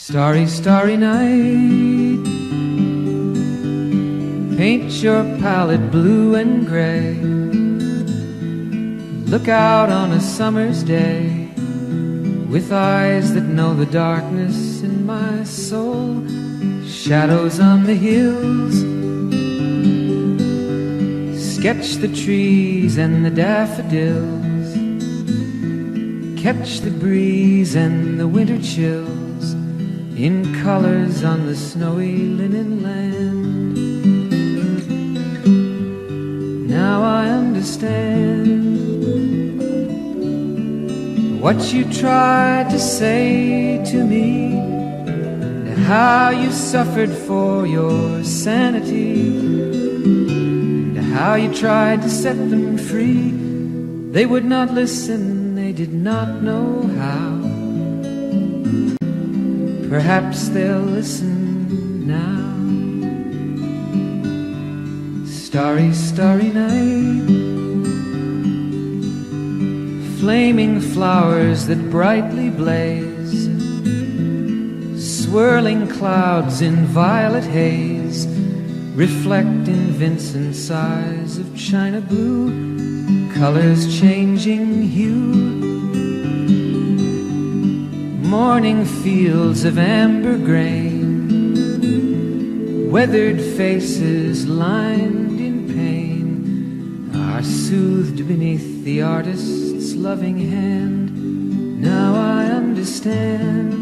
Starry, starry night, paint your palette blue and gray. Look out on a summer's day with eyes that know the darkness in my soul. Shadows on the hills, sketch the trees and the daffodils, catch the breeze and the winter chills in colors on the snowy linen land. Now I understand what you tried to say to me, and how you suffered for your sanity, and how you tried to set them free. They would not listen, they did not know how. Perhaps they'll listen now. Starry, starry night, flaming flowers that brightly blaze, swirling clouds in violet haze, reflect in Vincent's eyes of china blue, colors changing hue. Morning fields of amber grain, weathered faces lined in pain, are soothed beneath the artist's loving hand. Now I understand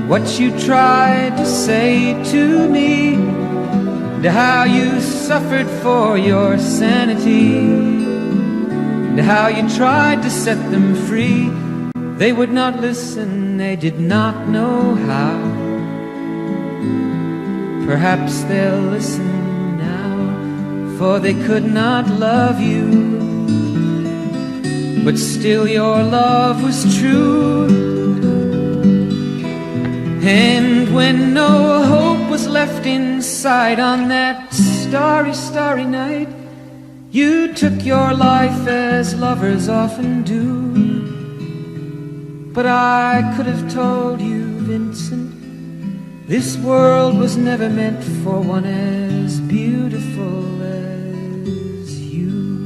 what you tried to say to me, and how you suffered for your sanity, and how you tried to set them free. They would not listen, they did not know how. Perhaps they'll listen now, for they could not love you, but still your love was true. And when no hope was left inside on that starry, starry night, you took your life as lovers often do. But I could have told you, Vincent, this world was never meant for one as beautiful as you.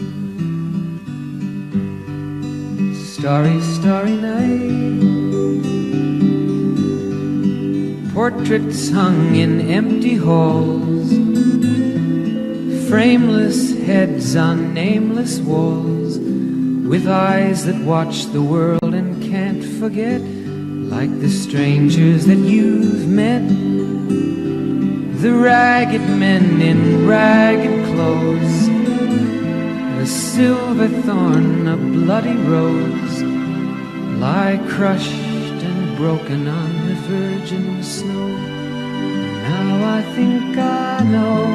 Starry, starry night, portraits hung in empty halls, frameless heads on nameless walls, with eyes that watch the world and can't forget, like the strangers that you've met, the ragged men in ragged clothes, a silver thorn, a bloody rose, lie crushed and broken on the virgin snow. Now I think I know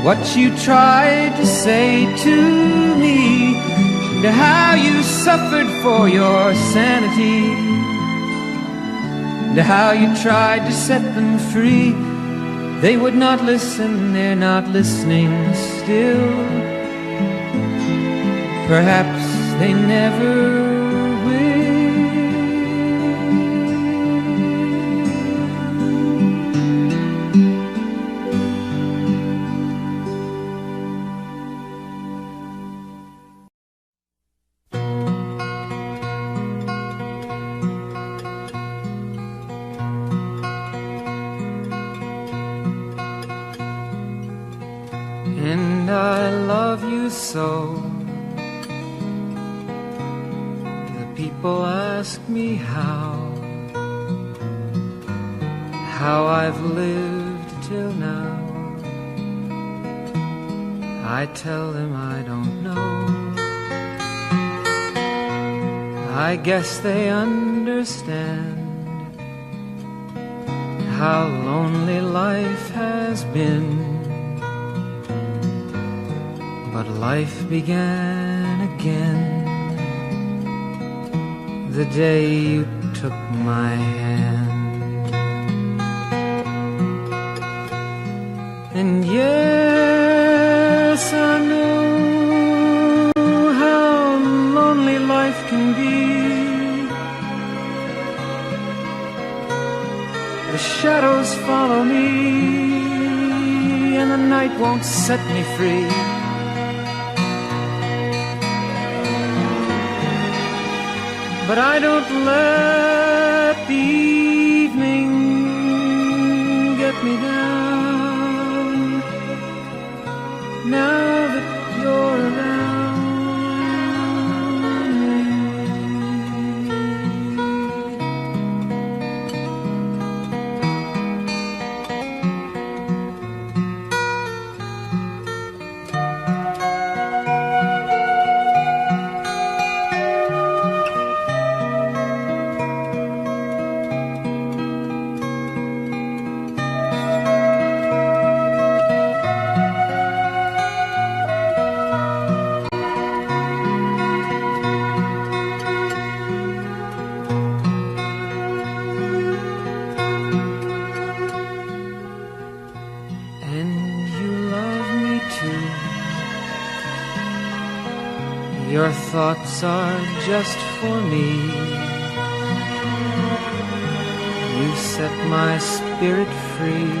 what you tried to say to me, and how you suffered for your sanity, and how you tried to set them free. They would not listen, they're not listening still. Perhaps they never and I love you so. The people ask me how I've lived till now. I tell them I don't know. I guess they understand how lonely life has been. But life began again the day you took my hand. And yes, I know how lonely life life can be. The shadows follow me, and the night won't set me free. But I don't let the evening get me down. Now that you're around Your thoughts are just for me. You set my spirit free.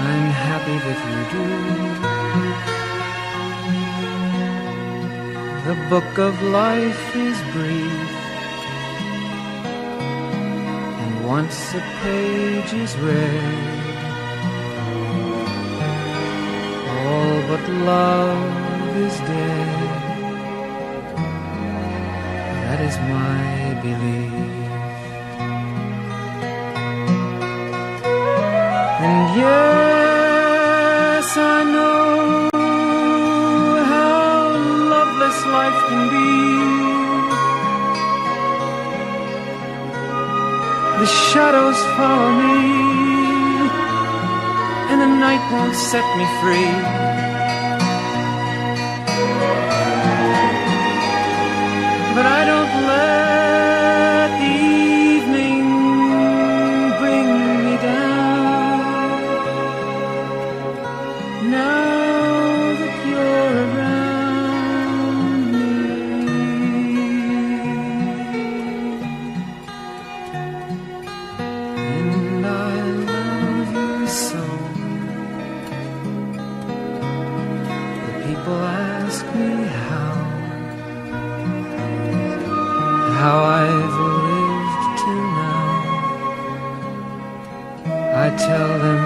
I'm happy that you do. The book of life is brief, and once a page is read, all but love is dead. That is my belief. And yes, I know how loveless life can be. The shadows follow me, and the night won't set me free. But I don't let the evening bring me down. Now that you're around me, and I love you so. The people ask me how I've lived till now. I tell them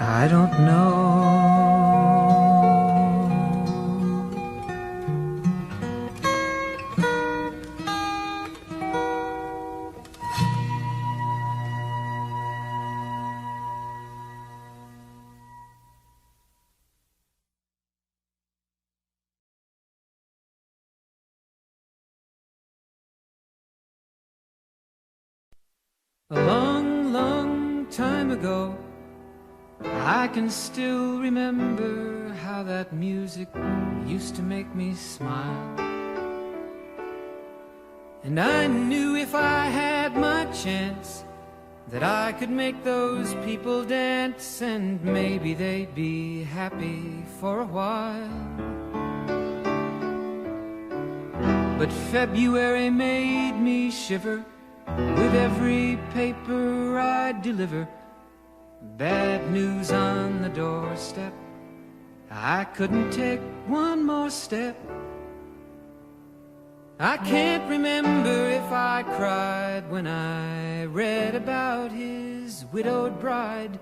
I don't know. A long, long time ago, I can still remember how that music used to make me smile. And I knew if I had my chance that I could make those people dance, and maybe they'd be happy for a while. But February made me shiver with every paper I deliver. Bad news on the doorstep. I couldn't take one more step. I can't remember if I cried when I read about his widowed bride,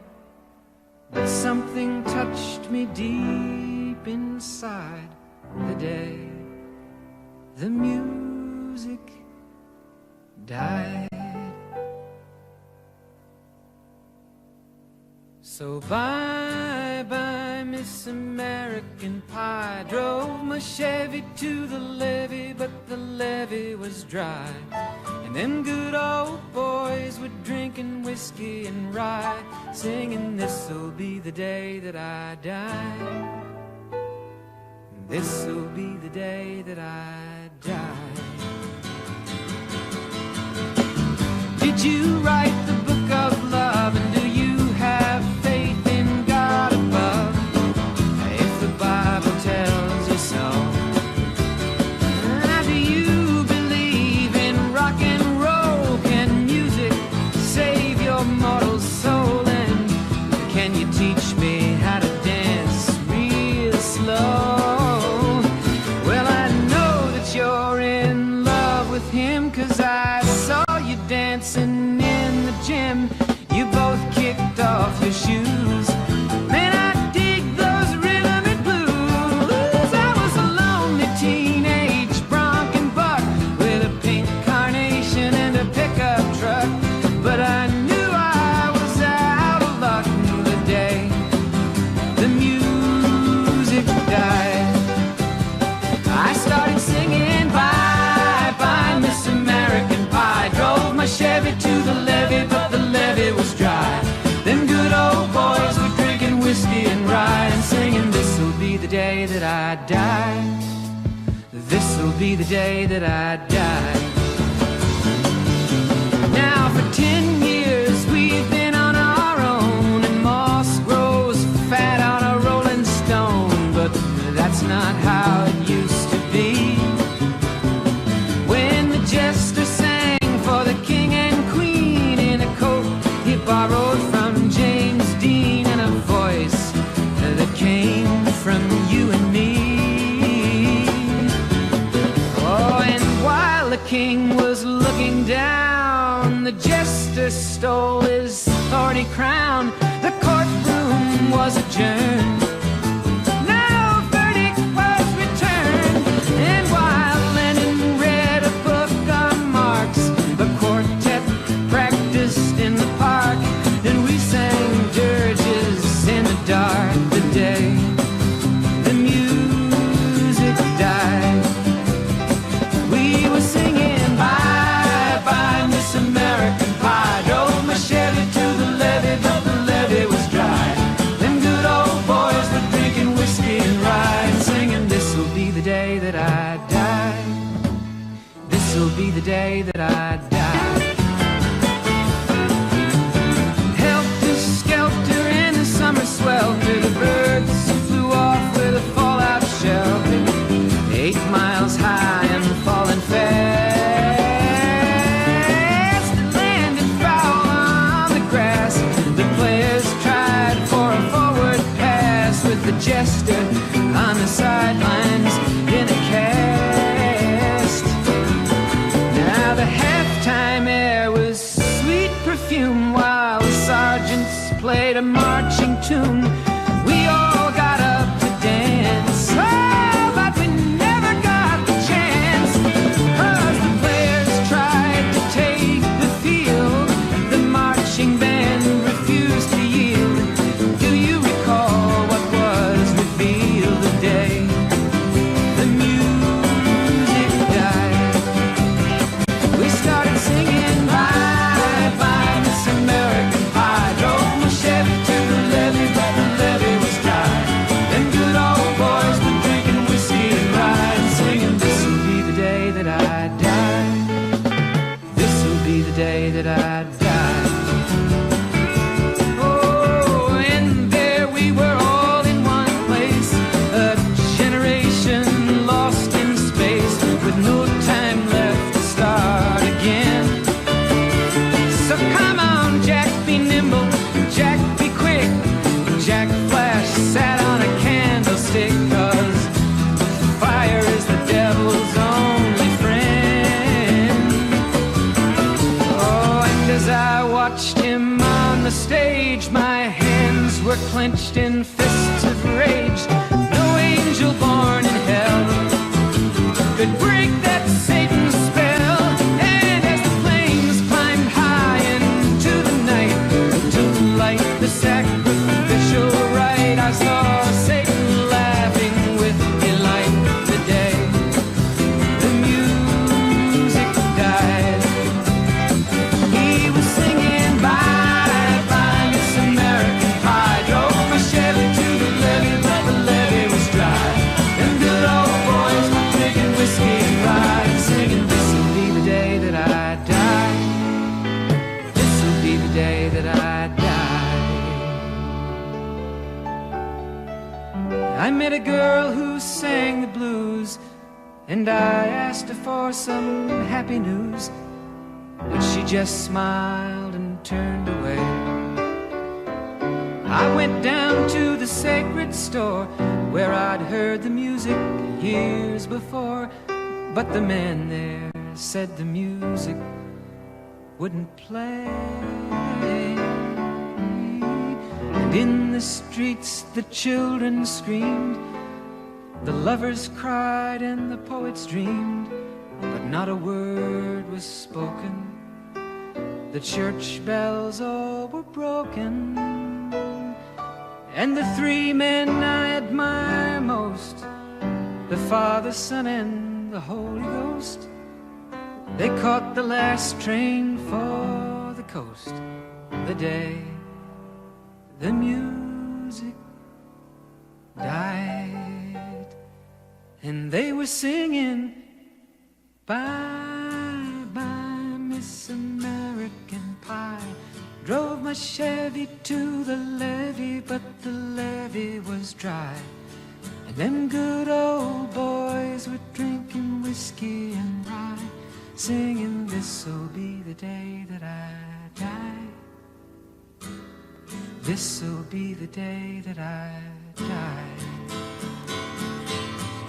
but something touched me deep inside the day the music died. So bye-bye, Miss American Pie. Drove my Chevy to the levee, but the levee was dry. And them good old boys were drinking whiskey and rye, singing, this'll be the day that I die. This'll be the day that I die. Did you write the book of love, and do you have faith in God above? If the my Chevy to the levee, but the levee was dry. Them good old boys were drinking whiskey and rye and singing, this'll be the day that I die. This'll be the day that I die. Now for 10 years we've been on our own, and moss grows fat on a rolling stone, but that's not how it used to be. When the jester sang for the king and queen in a coat he borrowed from James Dean, and a voice that came from you and me. Oh, and while the king was looking down, the jester stole his thorny crown. The courtroom was adjourned. No verdict was returned. And while Lenin read a book on Marx, the quartet practiced in the park, and we sang dirges in the dark. The day the music died, we were singing bye bye Miss American Pie. Drove my Chevy to the levee, but the levee was dry. Them good old boys were drinking whiskey and rye and singing, this'll be the day that I die. This'll be the day that I die. Helter skelter in the summer swelter, the birds flew off with a fallout shelter, 8 miles high and falling fast. It landed foul on the grass. The players tried for a forward pass, with the jester on the sidelines in a cast. Now the halftime air was sweet perfume, while the sergeants played a marching tune. We all got up to dance, oh, but we never got the chance, 'cause the players tried to take the field. The marching band refused to yield. Do you recall what was revealed the day the music died? We started singing bye bye Miss American Pie. Drove my Chevy to the levee, but the levee was dry. Them good old boys were drinking whiskey and rye and singing, this'll be the day that I die. This'll be the day that I die. Oh, and there we were all in one place, a generation lost in space, with no time left to start again. So come on, Jack, be nimble, Jack, be quick. Jack Flash sat on a candlestick, 'cause fire is the devil's only friend. Oh, and as I watched him on the stage, my hands were clenched in fists of rage. No angel born in hell could break that Satan's spell. And as the flames climbed high into the night to light the sacrificial rite, I saw Satan laughing with delight. The day the music died, he was singing bye bye Miss American Pie. Drove my Chevy to the levee, but the levee was dry. Them good old boys were drinking whiskey and rye and singing, this'll be the day that I die. This'll be the day that I die. I met a girl who sang the blues, and I asked her for some happy news, but she just smiled and turned away. I went down to the sacred store where I'd heard the music years before, but the man there said the music wouldn't play. And in the streets the children screamed, the lovers cried and the poets dreamed, but not a word was spoken. The church bells all were broken, and the 3 men I admire most, the Father, Son, and the Holy Ghost, They caught the last train for the coast the day the music died, and they were singing bye bye Miss American Pie. Drove my Chevy to the levee, but the levee was dry, and them good old boys were drinking whiskey and rye, singing this'll be the day that I die. This'll be the day that I die.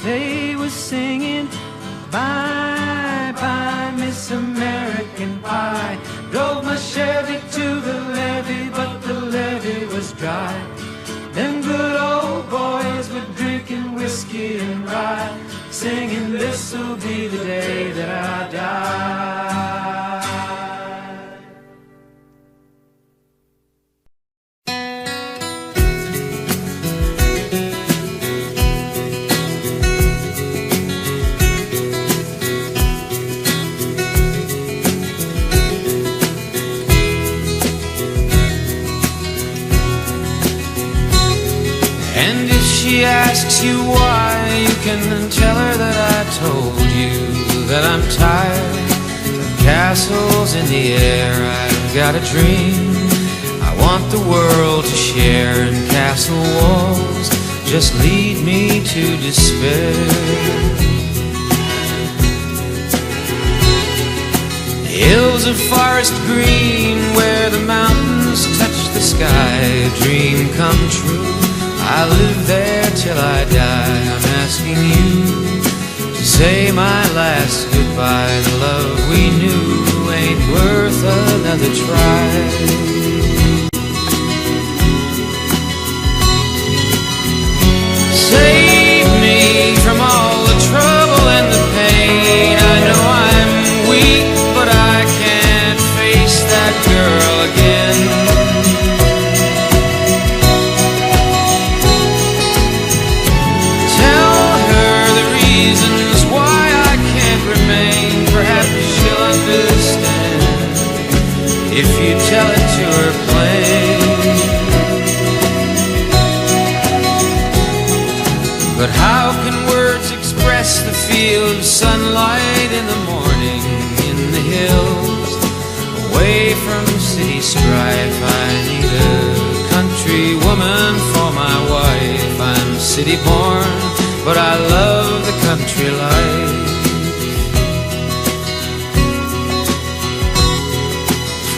They were singing bye bye Miss American Pie. Drove my Chevy to the levee, but the levee was dry. Them good old boys were drinking whiskey and rye, singing this'll be the day that I die. And if she asks you why, you can tell her that I told you that I'm tired of castles in the air. I've got a dream I want the world to share, and castle walls just lead me to despair. Hills of forest green where the mountains touch the sky, a dream come true. I live there till I die. I'm asking you to say my last goodbye. The love we knew ain't worth another try. Save me from all the trouble and the pain. I know I'm weak, but I can't face that girl again. If you tell it to her plain. But how can words express the feel of sunlight in the morning in the hills, away from city strife? I need a country woman for my wife. I'm city born, but I love the country life.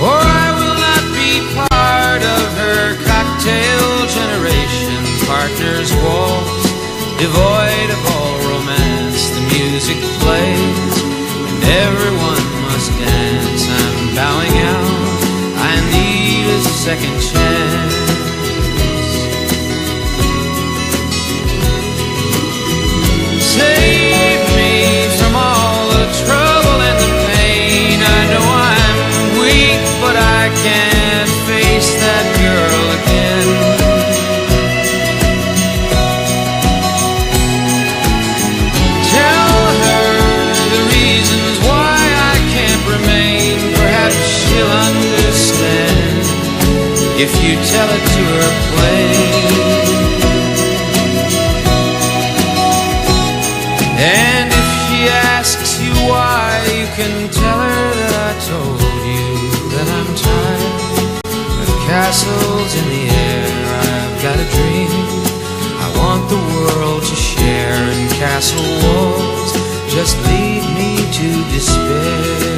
For I will not be part of her cocktail generation. Partners waltz, devoid of all romance. The music plays, and everyone must dance. I'm bowing out, I need a second chance. Save me from all the trouble and the pain. I know I'm weak, but I can't face that girl again. Tell her the reasons why I can't remain. Perhaps she'll understand if you tell it to her plain. And if she asks you why, you can tell her that I told you that I'm tired of castles in the air. I've got a dream I want the world to share, and castle walls just lead me to despair.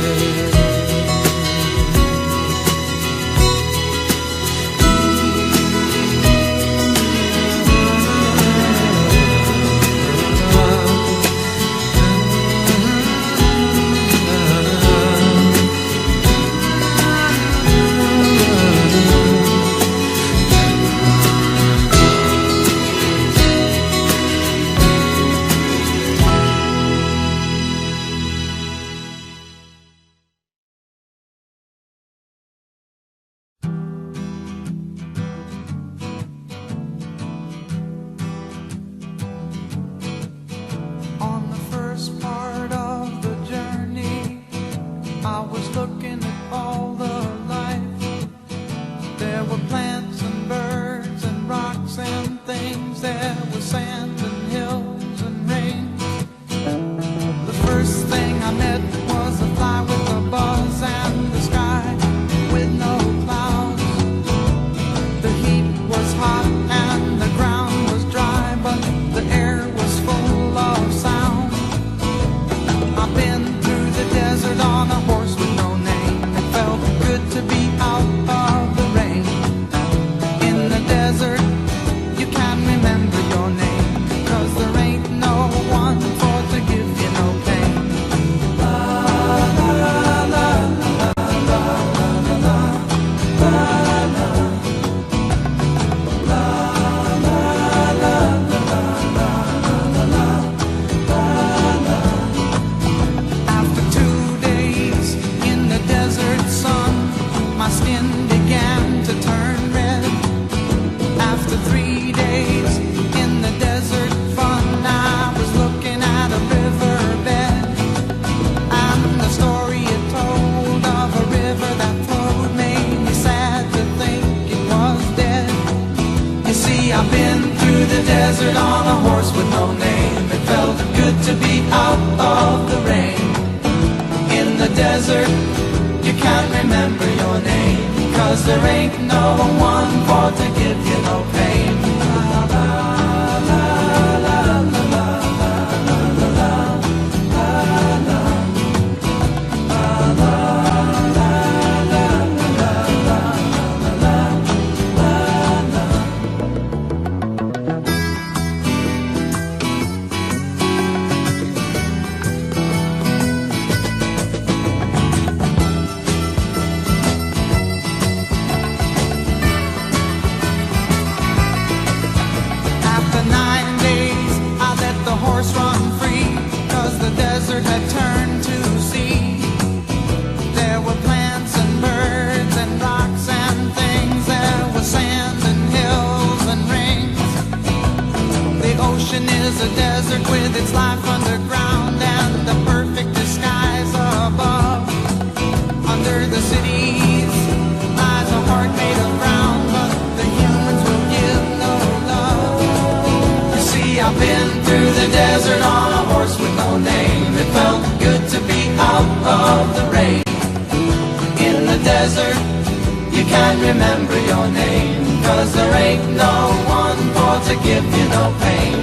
horse with no name. It felt good to be out of the rain. In the desert, you can't remember your name, 'cause there ain't no one for to give you no pain. Had turned to sea. There were plants and birds and rocks and things. There was sand and hills and rings. The ocean is a desert with its life underground and the perfect disguise above. Under the cities lies a heart made of brown, but the humans will give no love. You see, I've been through the desert on a horse with no name. It felt good to be out of the rain. In the desert, you can't remember your name, 'cause there ain't no one for to give you no pain.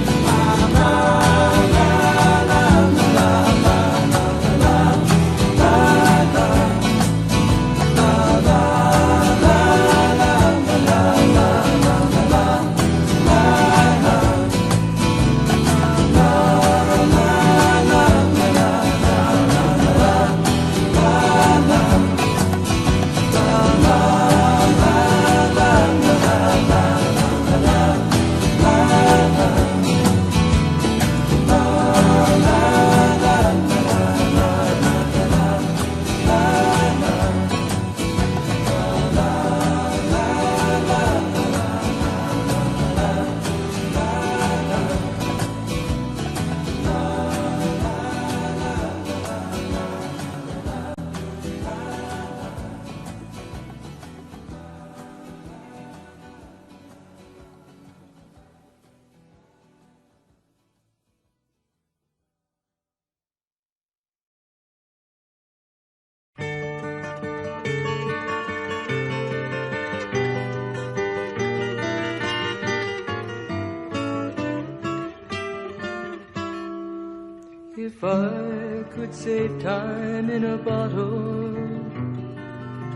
If I could save time in a bottle,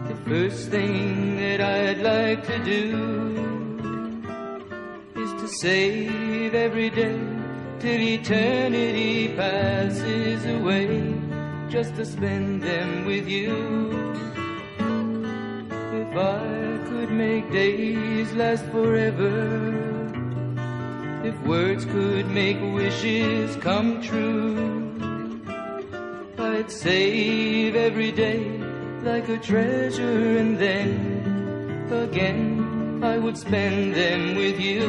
the first thing that I'd like to do is to save every day till eternity passes away, just to spend them with you. If I could make days last forever, if words could make wishes come true, I'd save every day like a treasure, and then again I would spend them with you.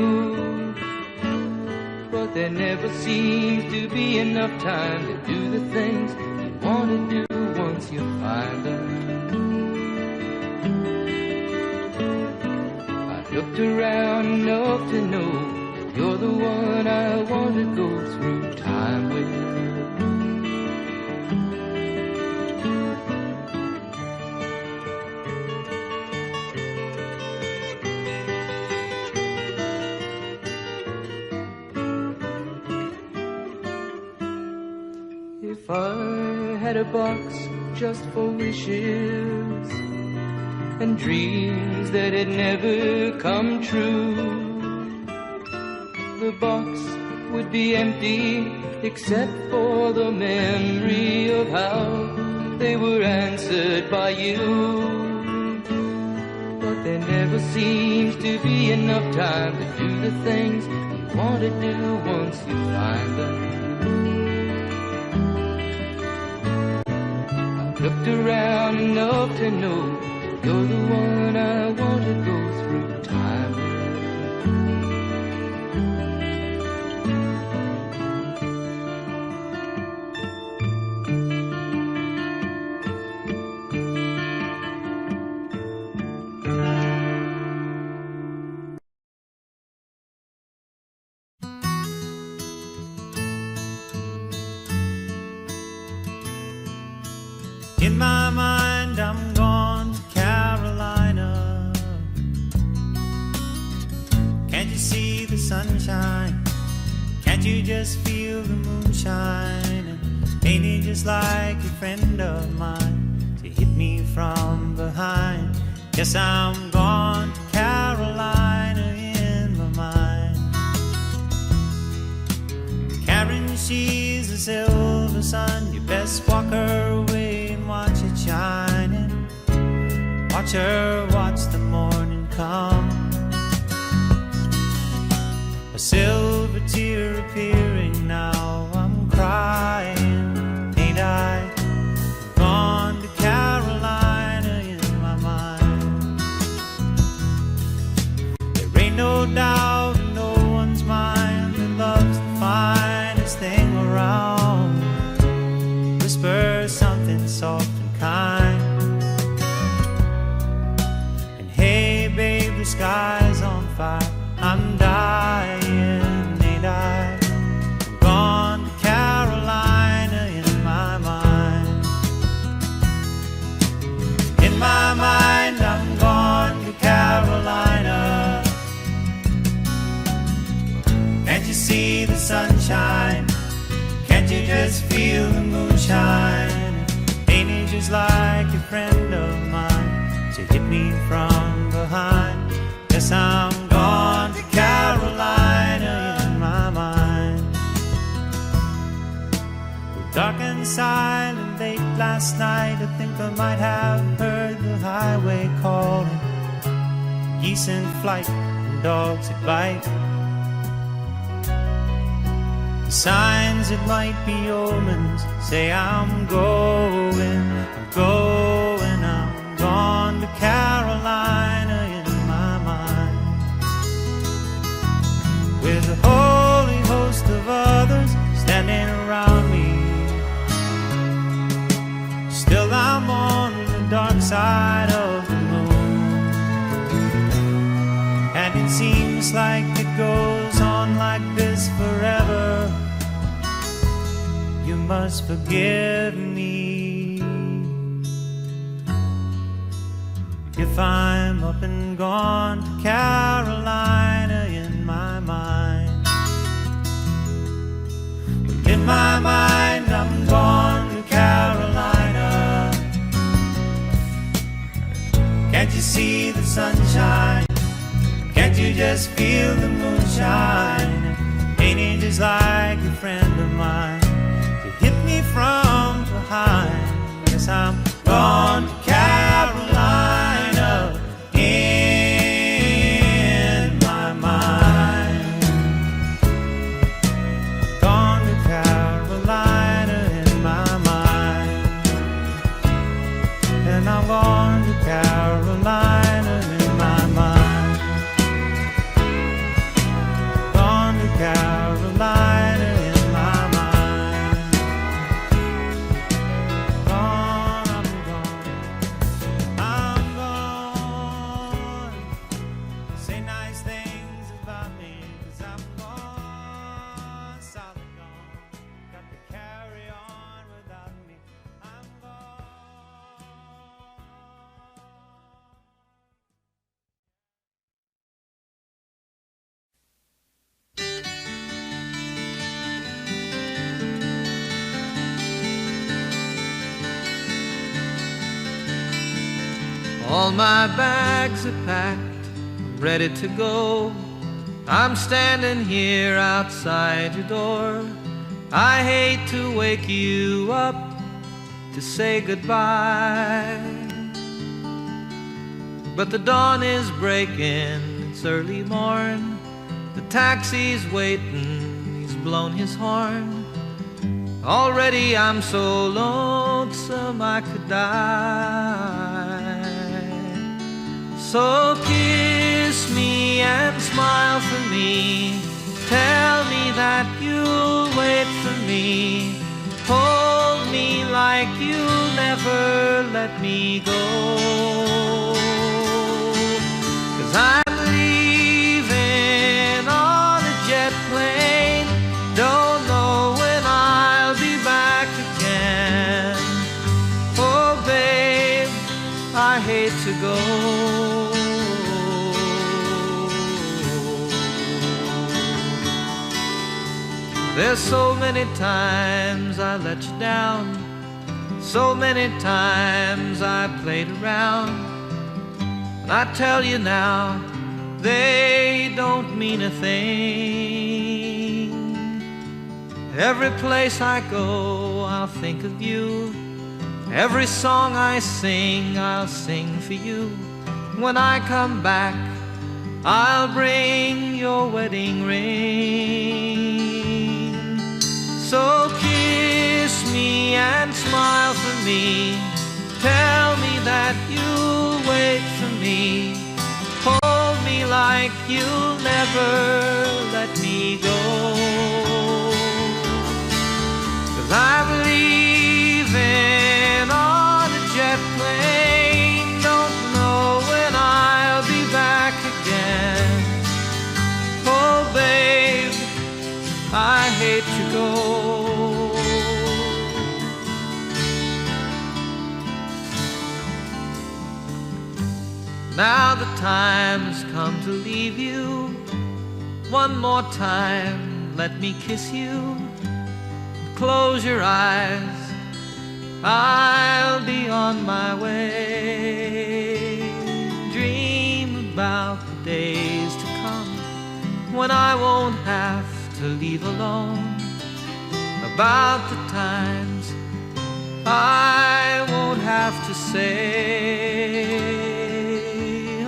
But there never seems to be enough time to do the things you want to do once you find them. I've looked around enough to know you're the one I want to go through time with. If I had a box just for wishes and dreams that had never come true, the box would be empty except for the memory of how they were answered by you. But there never seems to be enough time to do the things you want to do once you find them. I've looked around enough to know you're the one I want to go through time with. In my mind, I'm gone to Carolina. Can't you see the sunshine? Can't you just feel the moonshine? And ain't it just like a friend of mine to hit me from behind? Yes, I'm gone to Carolina in my mind. Karen, she's a silver sun. You best walk her away and watch it shining. Watch her watch the morning come. A silver tear appearing now. I'm crying, ain't I? Gone to Carolina in my mind. There ain't no doubt in no one's mind that love's the finest thing around. Whisper something soft and kind. And hey babe, the sky's on fire. I'm dying, ain't I? I'm gone to Carolina in my mind. In my mind, I'm gone to Carolina. Can't you see the sunshine? Can't you just feel the moonshine? Ain't it just like a friend of mine to hit me from behind? Yes, I'm gone to Carolina in my mind. Dark and silent late last night, I think I might have heard the highway calling. Geese in flight and dogs that bite. The signs that might be omens say I'm going, I'm going, I'm gone to Carolina in my mind. With a holy host of others standing around me, still I'm on the dark side of the moon. And it seems like it goes on like this forever. You must forgive me if I'm up and gone to Carolina in my mind. In my mind, I'm gone to Carolina. Can't you see the sunshine? Can't you just feel the moonshine? Ain't it just like a friend of mine to hit me from behind? Yes, I'm gone to Carolina in my mind. Gone to Carolina in my mind. And I'm gone to Carolina in my mind. Gone to Carolina in my mind. Gone, I'm gone. Say nice things about me, 'cause I'm gone, solid gone. Got to carry on without me. I'm gone. All my bags are packed, I'm ready to go. I'm standing here outside your door. I hate to wake you up to say goodbye, but the dawn is breaking, it's early morn. The taxi's waiting, he's blown his horn. Already I'm so lonesome I could die. So kiss me and smile for me. Tell me that you'll wait for me. Hold me like you'll never let me go. 'Cause I'm leaving on a jet plane. Don't know when I'll be back again. Oh, hate to go. There's so many times I let you down, so many times I played around, and I tell you now, they don't mean a thing. Every place I go, I'll think of you. Every song I sing, I'll sing for you. When I come back, I'll bring your wedding ring. So kiss me and smile for me. Tell me that you'll wait for me. Hold me like you'll never let me go. 'Cause I'm leaving on a jet plane. Don't know when I'll be back again. Oh babe, I hate to go. Now the time's come to leave you. One more time, let me kiss you. Close your eyes, I'll be on my way. Dream about the days to come when I won't have to leave alone. About the times I won't have to say,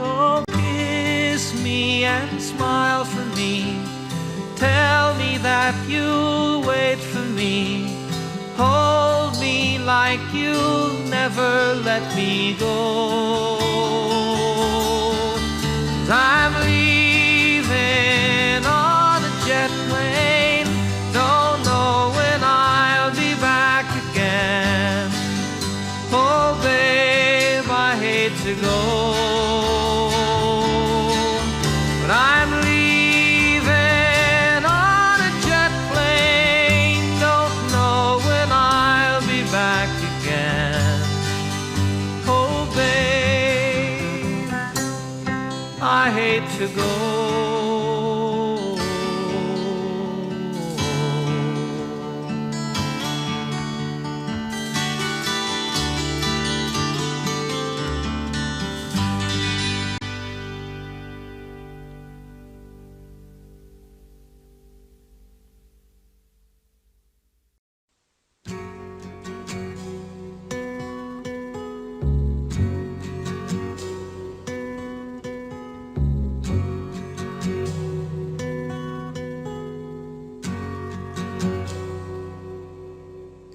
oh, kiss me and smile for me. Tell me that you'll wait for me. Hold me like you'll never let me go. 'Cause I'm leaving on a jet plane. Don't know when I'll be back again. Oh babe, I hate to go, but I'm leaving on a jet plane. Don't know when I'll be back again. Oh babe, I hate to go.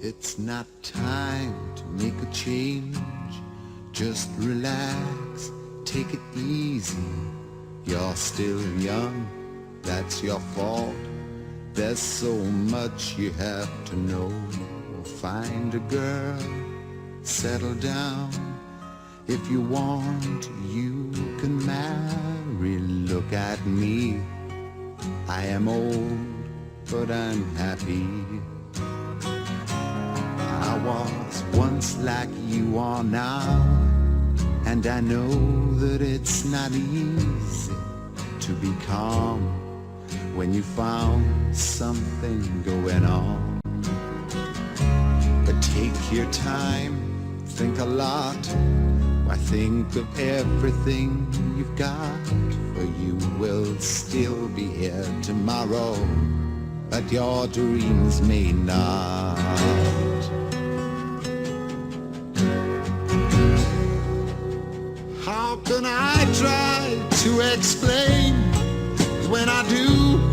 It's not time to make a change. Just relax, take it easy. You're still young, that's your fault. There's so much you have to know. Find a girl, settle down. If you want, you can marry. Look at me, I am old, but I'm happy. I was once like you are now, and I know that it's not easy to be calm when you found something going on. But take your time, think a lot. Why, think of everything you've got, for you will still be here tomorrow, but your dreams may not. How can I try to explain? When I do,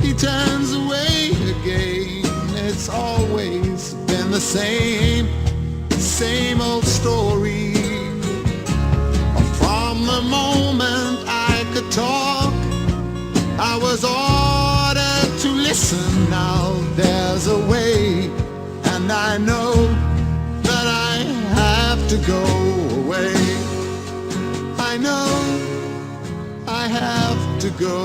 he turns away again. It's always been the same old story. From the moment I could talk, I was ordered to listen. Now there's a way, and I know that I have to go away. I know I have to go.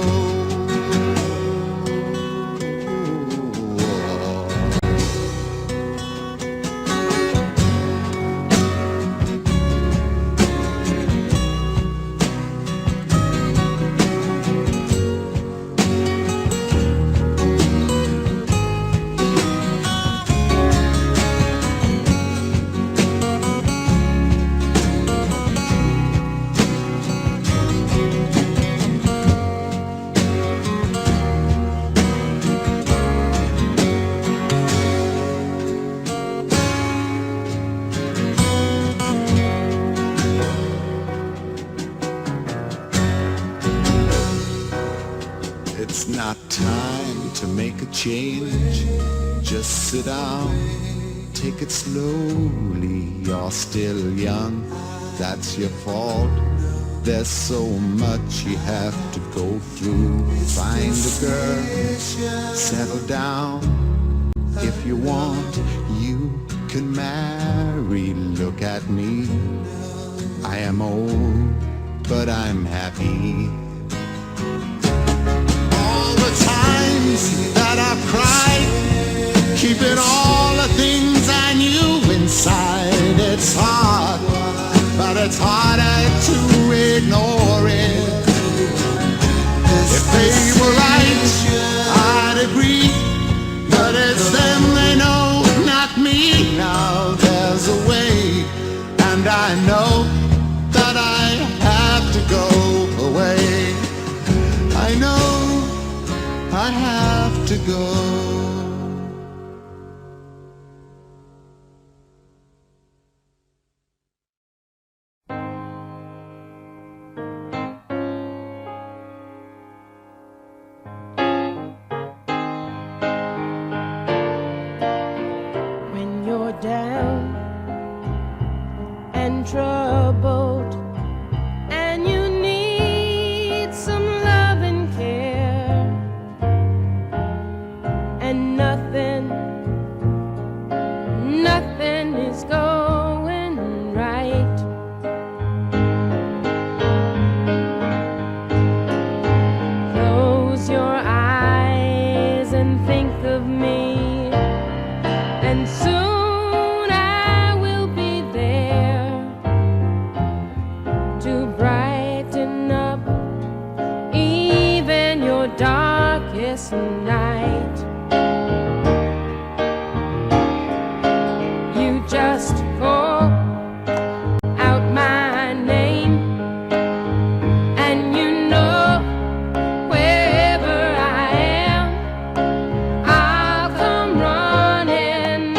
change, just sit down, take it slowly. You're still young, that's your fault. There's so much you have to go through. Find a girl, settle down. If you want, you can marry. Look at me, I am old, but I'm happy. All the times that I've cried, keeping all the things I knew inside. It's hard, but it's harder to ignore it. If they were right, I'd agree, but it's them they know, not me. Now there's a way, and I know that I have to go away. I know I have to go. When you're down and troubled and you need some love and care, and nothing is going right, close your eyes and think of me, and soon I will be there to brighten up even your darkest night. You just call out my name, and you know wherever I am, I'll come running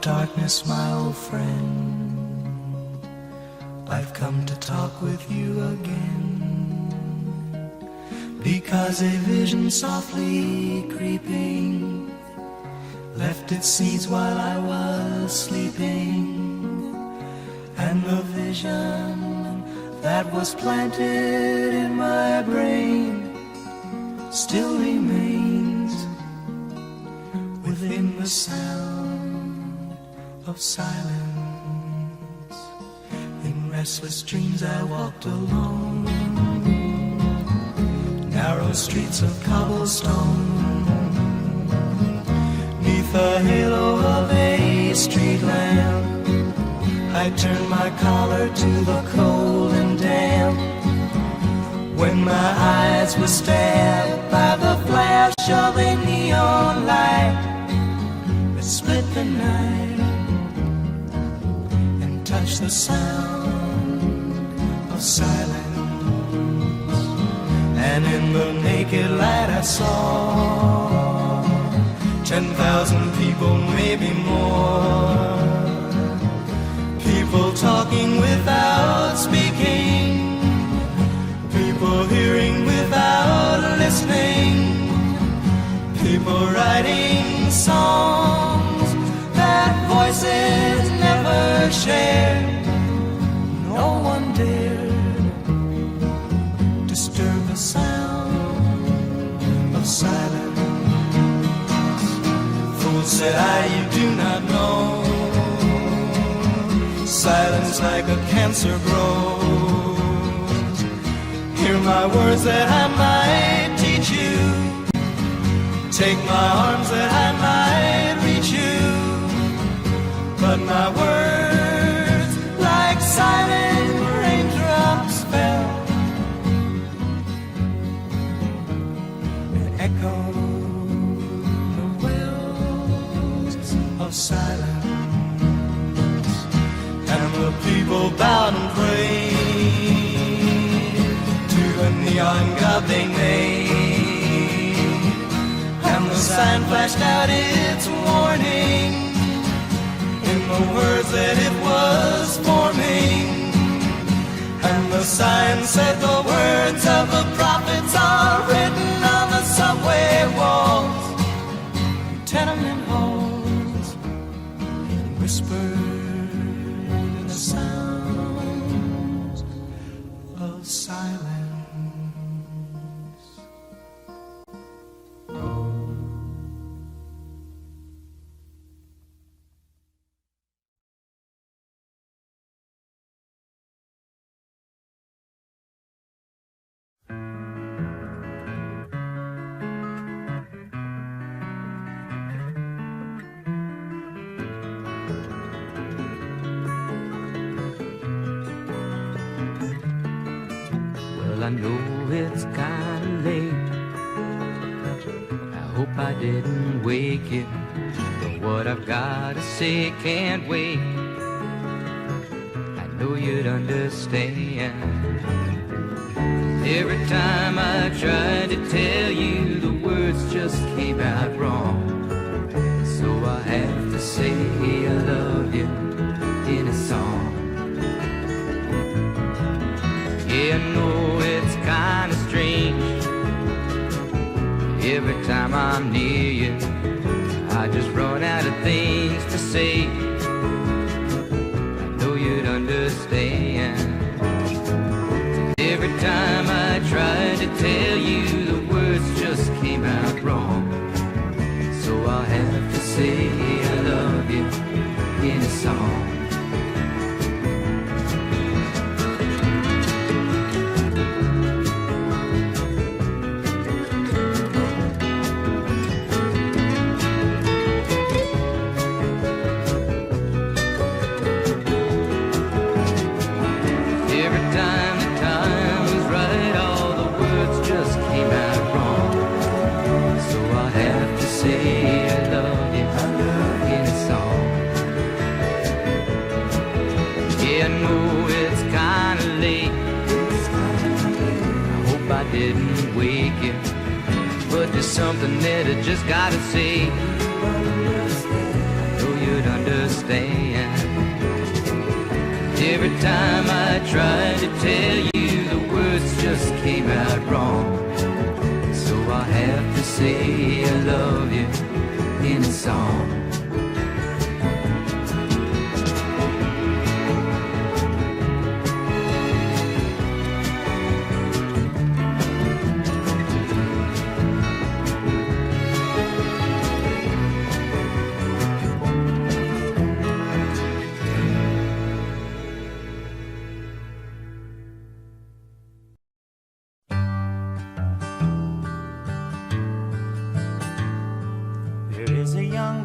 darkness, my old friend, I've come to talk with you again, because a vision softly creeping left its seeds while I was sleeping, and the vision that was planted in my brain still remains within the sound of silence. In restless dreams I walked alone, narrow streets of cobblestone, neath the halo of a street lamp. I turned my collar to the cold and damp, when my eyes were stabbed by the flash of a neon light that split the night and touched the sound of silence. And in the naked light I saw 10,000 people, maybe more, people talking without speaking, people hearing without listening, people writing songs that voices never shared. No one dared disturb the sound of silence. Fools, said I, you do not know, silence like a cancer grows. Hear my words that I might teach you, take my arms that I might reach you, but my words like silent raindrops fell and echoed the wells of silence. And the people bowed and prayed to the neon god they made, and the sign flashed out its warning in the words that it was forming. And the sign said the words of the prophets are written on the subway walls, tenement halls, whispered in the sounds of silence. Well, I know it's kinda late. I hope I didn't wake you, but what I've gotta say can't wait. I know you'd understand. Every time I tried to tell you, the words just came out wrong. So I have to say I love you in a song. Yeah, I know it's kinda strange. Every time I'm near you, I just run out of things to say. I know you'd understand. Every time I tried to tell you, the words just came out wrong. So I'll have to say I love you in a song. Didn't wake you, but there's something that I just gotta say. I know you'd understand. Every time I tried to tell you, the words just came out wrong. So I have to say I love you in a song.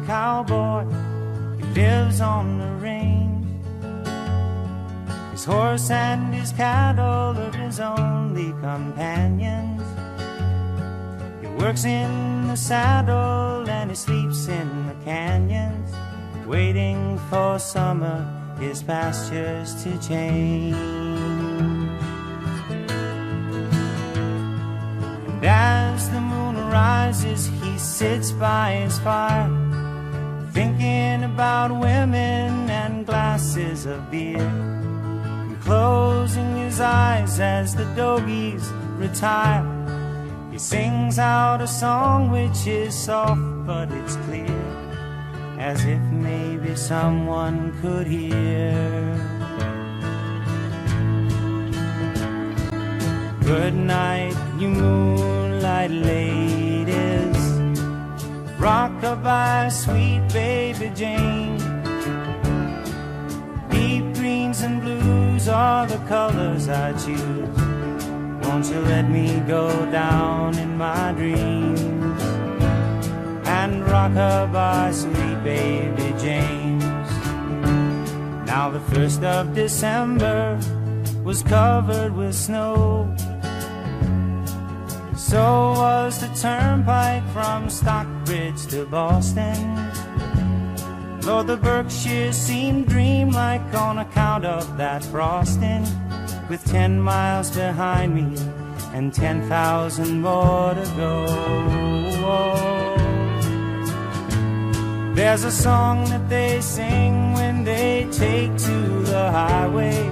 Cowboy, he lives on the range. His horse and his cattle are his only companions. He works in the saddle and he sleeps in the canyons, waiting for summer, his pastures to change. And as the moon rises, he sits by his fire, thinking about women and glasses of beer, and closing his eyes as the dogies retire. He sings out a song which is soft but it's clear, as if maybe someone could hear. Good night, you moonlight ladies, rock-a-bye, sweet baby Jane. Deep greens and blues are the colors I choose. Won't you let me go down in my dreams and rock-a-bye, sweet baby James. Now the 1st of December was covered with snow, so was the turnpike from Stockbridge to Boston. Though the Berkshires seemed dreamlike on account of that frosting, with 10 miles behind me and 10,000 more to go. There's a song that they sing when they take to the highway,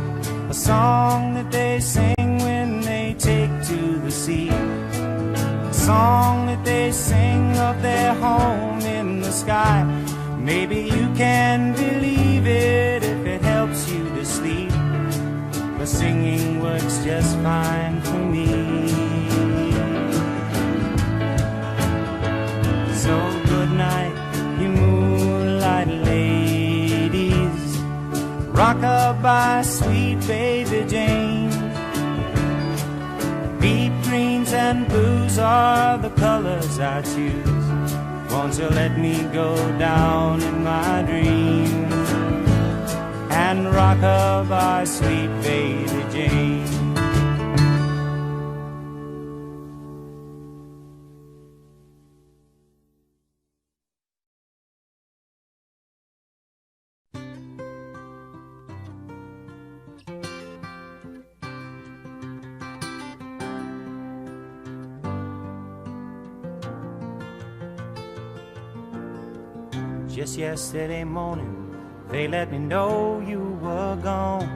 a song that they sing when they take to the sea, a song that they sing of their home in the sky. Maybe you can believe it if it helps you to sleep, but singing works just fine for me. So good night, you moonlight ladies, rock-a-bye, sweet baby Jane. Deep greens and blues are the colors I choose. Won't you let me go down in my dreams and rock-a-bye, sweet baby Jane. Just yesterday morning, they let me know you were gone.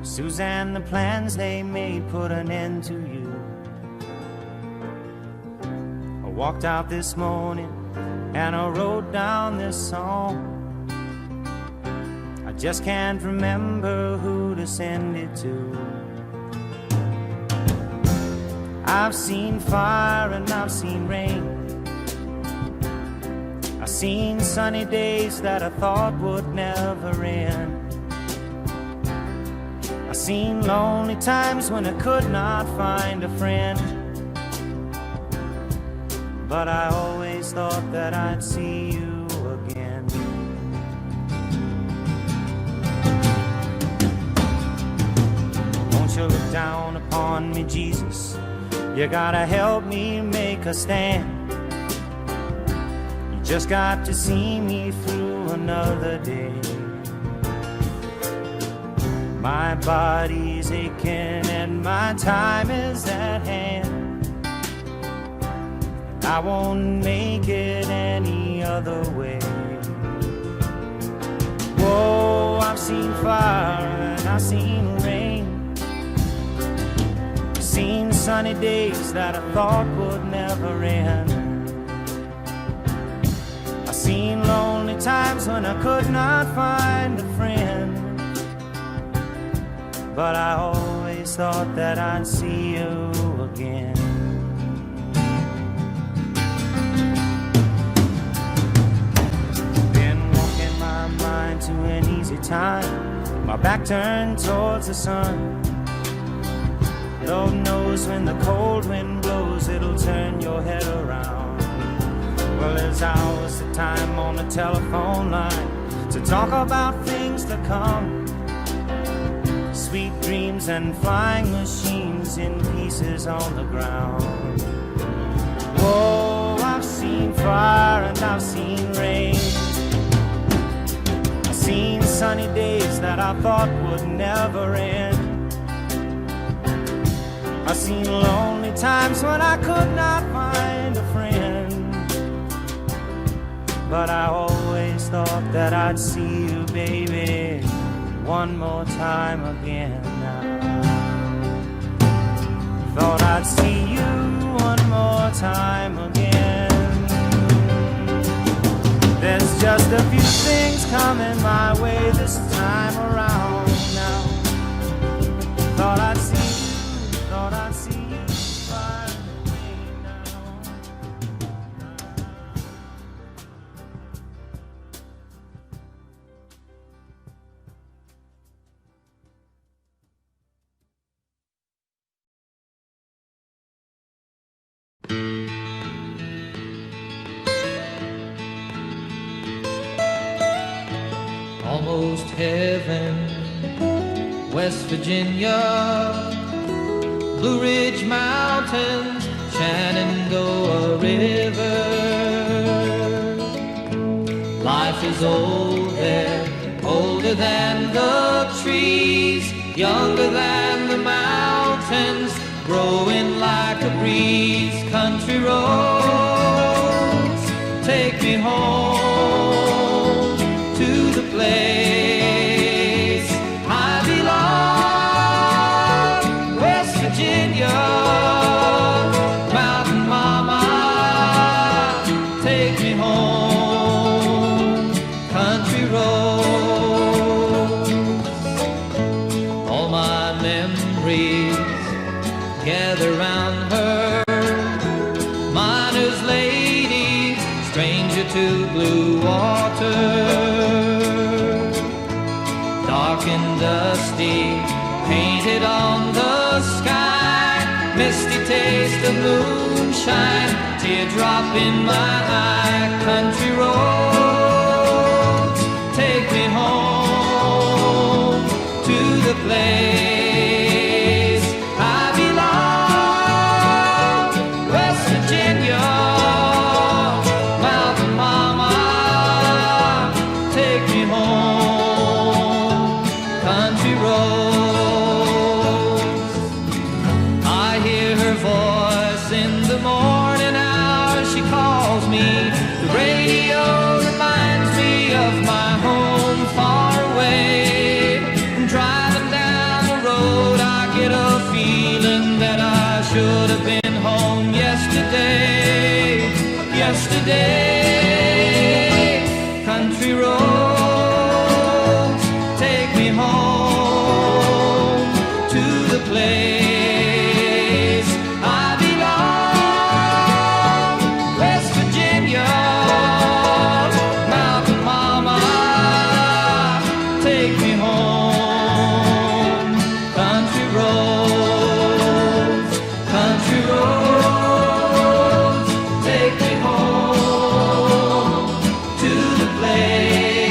Suzanne, the plans they made put an end to you. I walked out this morning and I wrote down this song. I just can't remember who to send it to. I've seen fire and I've seen rain, I've seen sunny days that I thought would never end. I've seen lonely times when I could not find a friend, but I always thought that I'd see you again. Won't you look down upon me, Jesus? You gotta help me make a stand. Just got to see me through another day. My body's aching and my time is at hand. I won't make it any other way. I've seen fire and I've seen rain, seen sunny days that I thought would never end. I've seen lonely times when I could not find a friend, but I always thought that I'd see you again. Been walking my mind to an easy time, my back turned towards the sun. Lord knows when the cold wind blows, it'll turn your head around. Well, there's hours of time on the telephone line to talk about things to come, sweet dreams and flying machines in pieces on the ground. Whoa, I've seen fire and I've seen rain, I've seen sunny days that I thought would never end. I've seen lonely times when I could not find a friend, but I always thought that I'd see you, baby, one more time again now. Thought I'd see you one more time again. There's just a few things coming my way this time around now. Thought I'd see you, thought I'd see you far away now. Almost heaven, West Virginia, Blue Ridge Mountains, Shenandoah River. Life is old there, older than the trees, younger than the mountains, growing like a breeze. Country roads, take me home to the place I belong, West Virginia, Mountain Mama, take me home, country roads. All my memories gather round her, miner's lady, stranger to blue water, dark and dusty, painted on the sky, misty taste of moonshine, teardrop in my eye. Country roads, take me home to the place I belong, West Virginia, Mountain Mama, take me home, country roads. I hear her voice in the morning hours, she calls me. The radio reminds me of my home far away. Driving down the road, I get a feeling that I should have been home yesterday, yesterday. Country roads, take me home to the place I belong, West Virginia, Mountain Mama, take me home, country roads, take me home to the place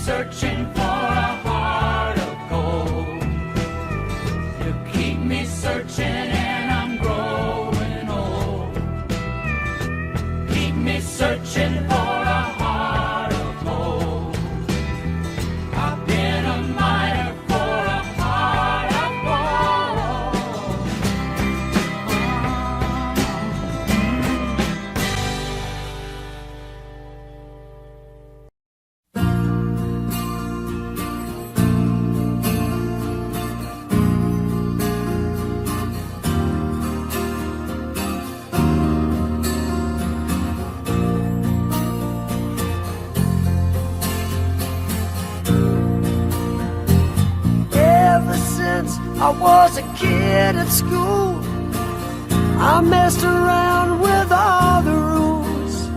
Searching for a heart of gold. You keep me searching and I'm growing old. Keep me searching for a heart of gold. I've been a miner for a heart of gold. I was a kid at school. I messed around with all the rules.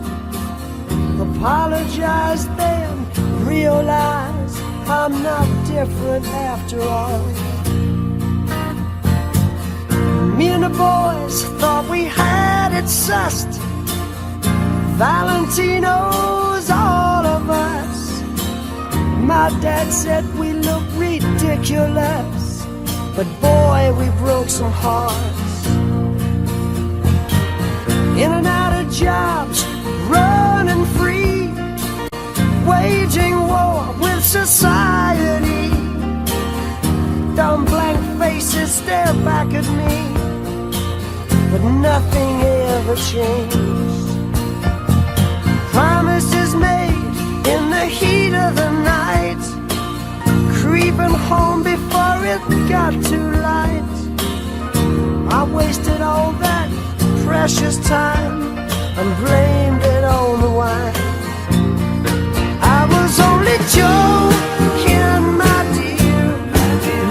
Apologized then, realized I'm not different after all. Me and the boys thought we had it sussed. Valentino's all of us. My dad said we look ridiculous, but boy, we broke some hearts. In and out of jobs, running free, waging war with society. Dumb blank faces stare back at me, but nothing ever changed. Promises made in the heat of the night, creeping home before it got too light. I wasted all that precious time and blamed it on the wine. I was only joking, my dear,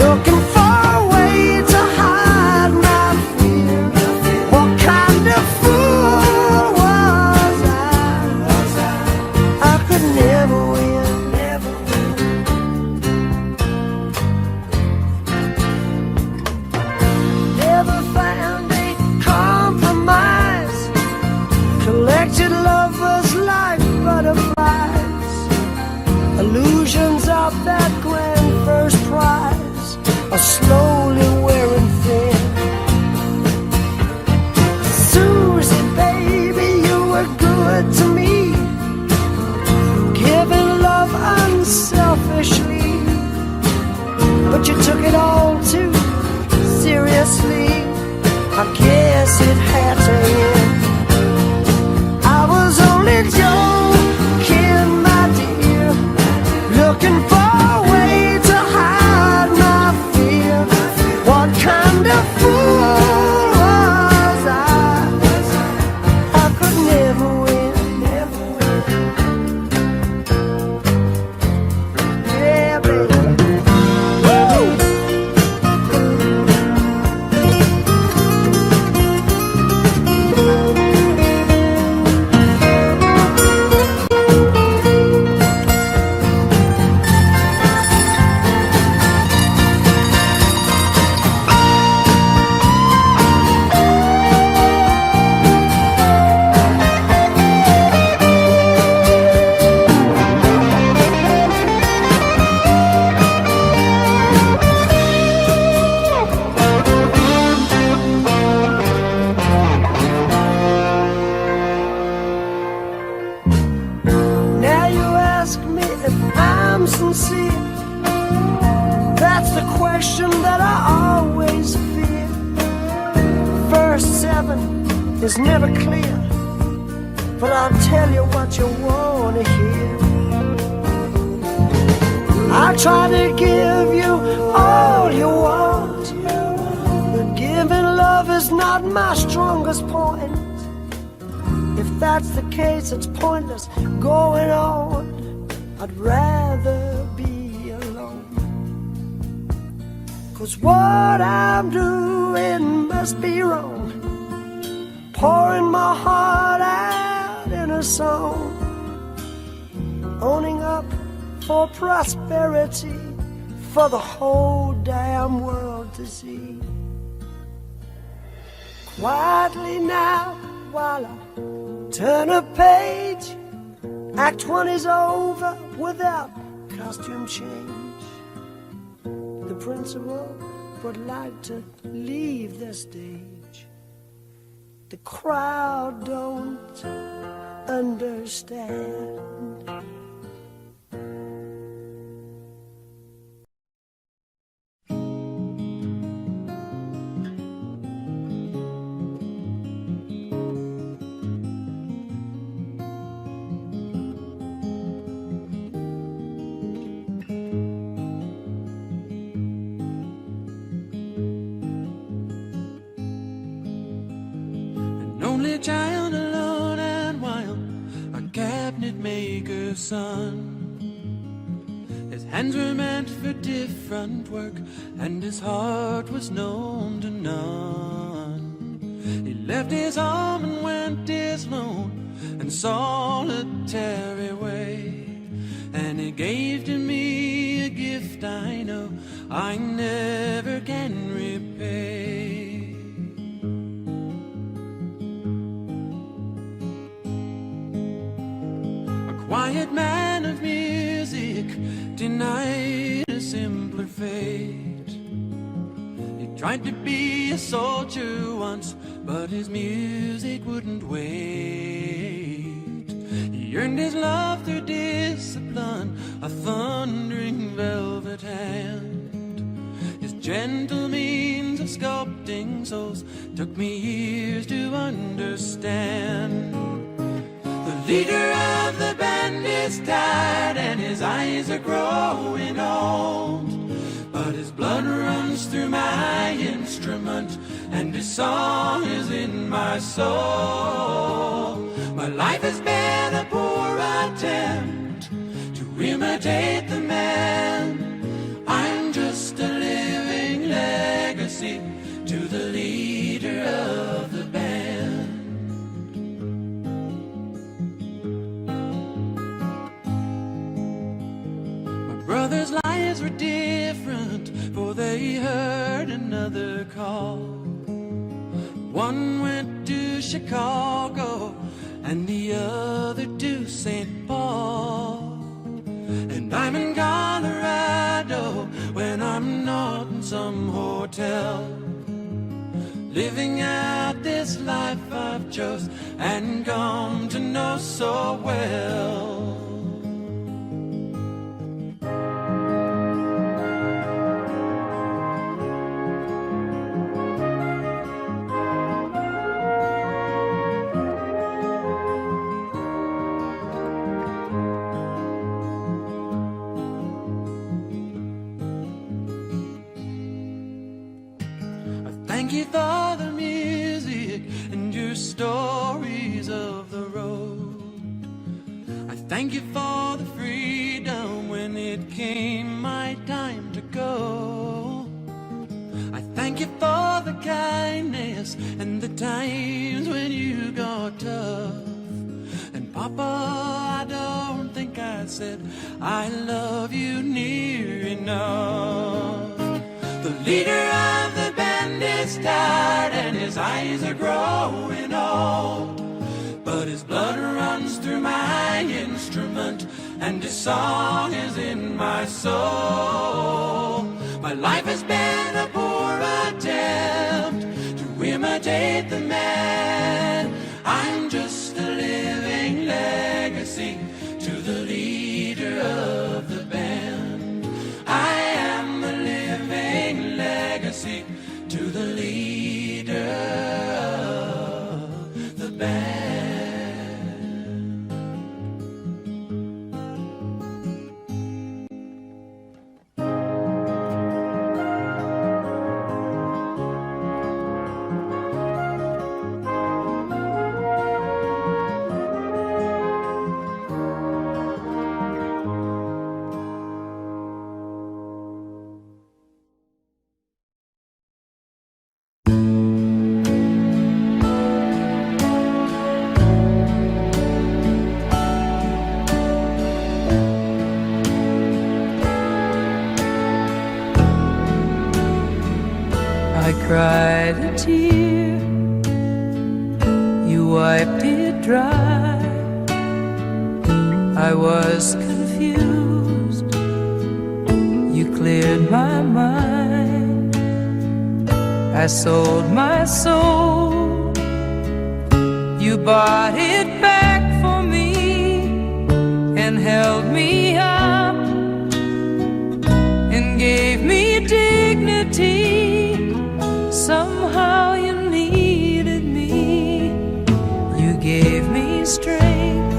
looking for a way to hide my fear. What kind of fool was I? I could never win. Never found a compromise. Collected lovers like that grand first prize are slowly wearing thin. Susie, baby, you were good to me, giving love unselfishly, but you took it all too seriously. I guess it had to end. I was only joking, my dear, looking for a way to hide my fear. What kind of fool was I could never win, never win. Yeah, baby. Woo! Now you ask me if I'm sincere. That's the question that I always fear. Verse 7 is never clear, but I'll tell you what you wanna hear. I try to give you all you want, but giving love is not my strongest point. If that's the case, it's pointless going on. I'd rather be alone. 'Cause what I'm doing must be wrong, pouring my heart out in a song, owning up for prosperity for the whole damn world to see. Quietly now, while I turn a page, Act 1 is over without costume change. The principal would like to leave the stage. The crowd don't understand. Only child alone and wild, a cabinet maker's son. His hands were meant for different work, and his heart was known to none. He left his home and went his lone and solitary way, and he gave to me a gift I know I never can repay. Quiet man of music, denied a simpler fate. He tried to be a soldier once, but his music wouldn't wait. He earned his love through discipline, a thundering velvet hand. His gentle means of sculpting souls took me years to understand. The leader of the band is tired and his eyes are growing old, but his blood runs through my instrument and his song is in my soul. My life has been a poor attempt to imitate the man. I'm just a living legacy to the leader of the band. Brothers' lives were different, for they heard another call. One went to Chicago and the other to St. Paul. And I'm in Colorado hell, living out this life I've chose and come to know so well. Thank you for the music and your stories of the road. I thank you for the freedom when it came my time to go. I thank you for the kindness and the times when you got tough. And Papa, I don't think I said I love you near enough. The leader of the band is tired and his eyes are growing old, but his blood runs through my instrument and his song is in my soul. My life has been a poor attempt to imitate the man. I'm just a living legacy to the leader of the band. I am a living legacy to the leader of the band. I cried a tear, you wiped it dry. I was confused, you cleared my mind. I sold my soul, you bought it back for me and held me up and gave me dignity. Somehow you needed me. You gave me strength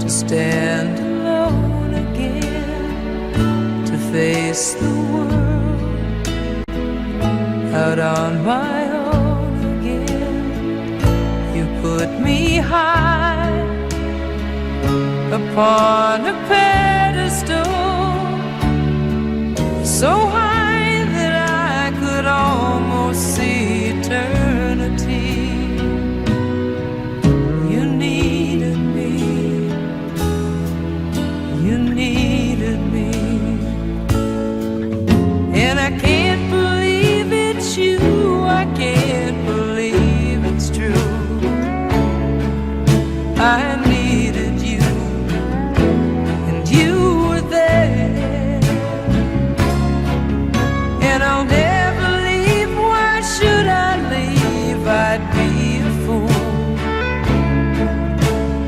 to stand alone again, to face the world out on my own again. You put me high upon a pedestal, so high almost see eternity. You needed me, you needed me, and I can't believe it's you, I can't believe it's true. I needed you, and you were there, and I'll never, should I leave, I'd be a fool,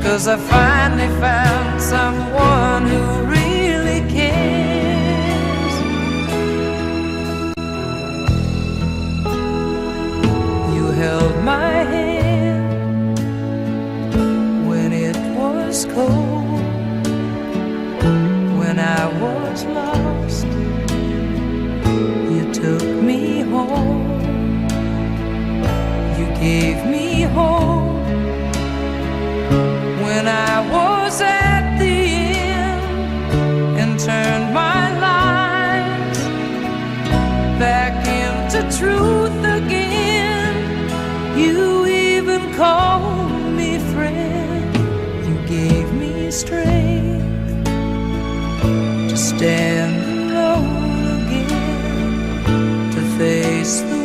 'cause I finally found someone who really cares. You held my hand when it was cold, when I was lost, you took me home. Gave me hope when I was at the end, and turned my life back into truth again. You even called me friend. You gave me strength to stand alone again, to face the